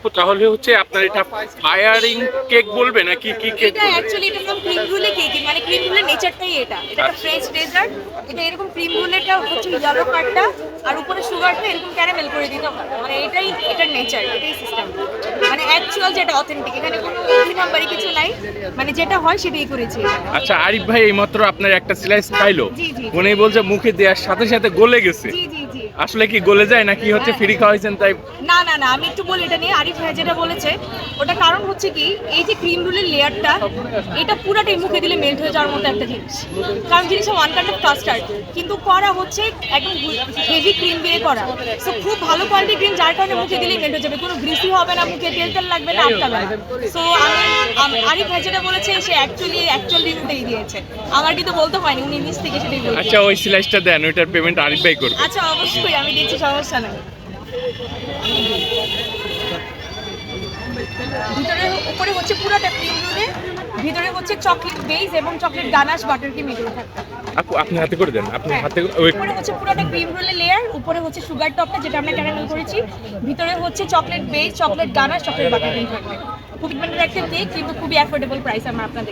আপু তাহলে হচ্ছে আপনার এটা ফায়ারিং কেক বলবে নাকি কি কেক? এটা অ্যাকচুয়ালি এটা নাম ক্রিম ব্রুলে কেক, মানে ক্রিম ব্রুলের নেচারটাই এটা একটা ফ্রেঞ্চ ডেজার্ট। এটা এরকম ক্রিম ব্রুলেটা হচ্ছে ইয়েলো কার্ডটা আর উপরে সুগারটা এরকম ক্যারামেল করে দিতে হয়, মানে এটাই এটার নেচার, এটাই সিস্টেম, মানে অ্যাকচুয়াল যেটা অথেন্টিক, এখানে কোনো দুই নাম্বারই কিছু নাই, মানে যেটা হয় সেটাই করেছি। আচ্ছা আরিফ ভাই এইমাত্র আপনার একটা স্লাইস খাইলো, জি, জি। উনি বলছে মুখে দেওয়ার সাথে সাথে গলে গেছে। জি জি জি। আসলে কি গলে যায় নাকি হচ্ছে ফ্রি খাওয়াইছেন তাই? না না না, আমি একটু বলি এটা নিয়ে। আরিফ ভাই যেটা বলেছে ওটা কারণ হচ্ছে কি, এই যে ক্রিম রোলের লেয়ারটা, এটা পুরাটাই মুখে দিলে মেল্ট হয়ে যাওয়ার মতো একটা জিনিস, কারণ জিনিসটা ওয়ান কাইন্ড অফ কাস্টার্ড, কিন্তু করা হচ্ছে একদম হেভি ক্রিম দিয়ে করা, সো খুব ভালো কোয়ালিটি ক্রিম, যার কারণে মুখে দিলেই মেল্ট হয়ে যাবে, কোনো গ্রিসি হবে না, মুখে তেল তেল লাগবে না, আটকাবে না। সো আরিফ ভাই যেটা বলেছে সে অ্যাকচুয়াল রিভিউটাই দিয়েছে, আমার কিন্তু বলতে হয়নি, উনি নিজ থেকে সেটাই বলছে। আচ্ছা ওই স্লাইসটা দেন, ওইটার পেমেন্ট আরিফ ভাই করবে। আচ্ছা অবশ্যই আমি দিচ্ছি, সমস্যা নেই। ভিতরে উপরে হচ্ছে পুরোটা ক্রিম রোলে, ভিতরে হচ্ছে চকলেট বেস এবং চকলেট গানাশ বাটার ক্রিম এগুলো থাকবে। আপু আপনি হাতে করে দেন, আপনি হ্যাঁ। হাতে ওই উপরে হচ্ছে পুরোটা ক্রিম রোলের লেয়ার, উপরে হচ্ছে সুগার টপটা যেটা আমরা ক্যারামেল করেছি, ভিতরে হচ্ছে chocolate base, chocolate ganache, chocolate butter cream থাকবে। খুবই ডিমান্ডেড একটা কেক, কিন্তু খুবই অ্যাফোর্ডেবল প্রাইস আমরা আপনাদের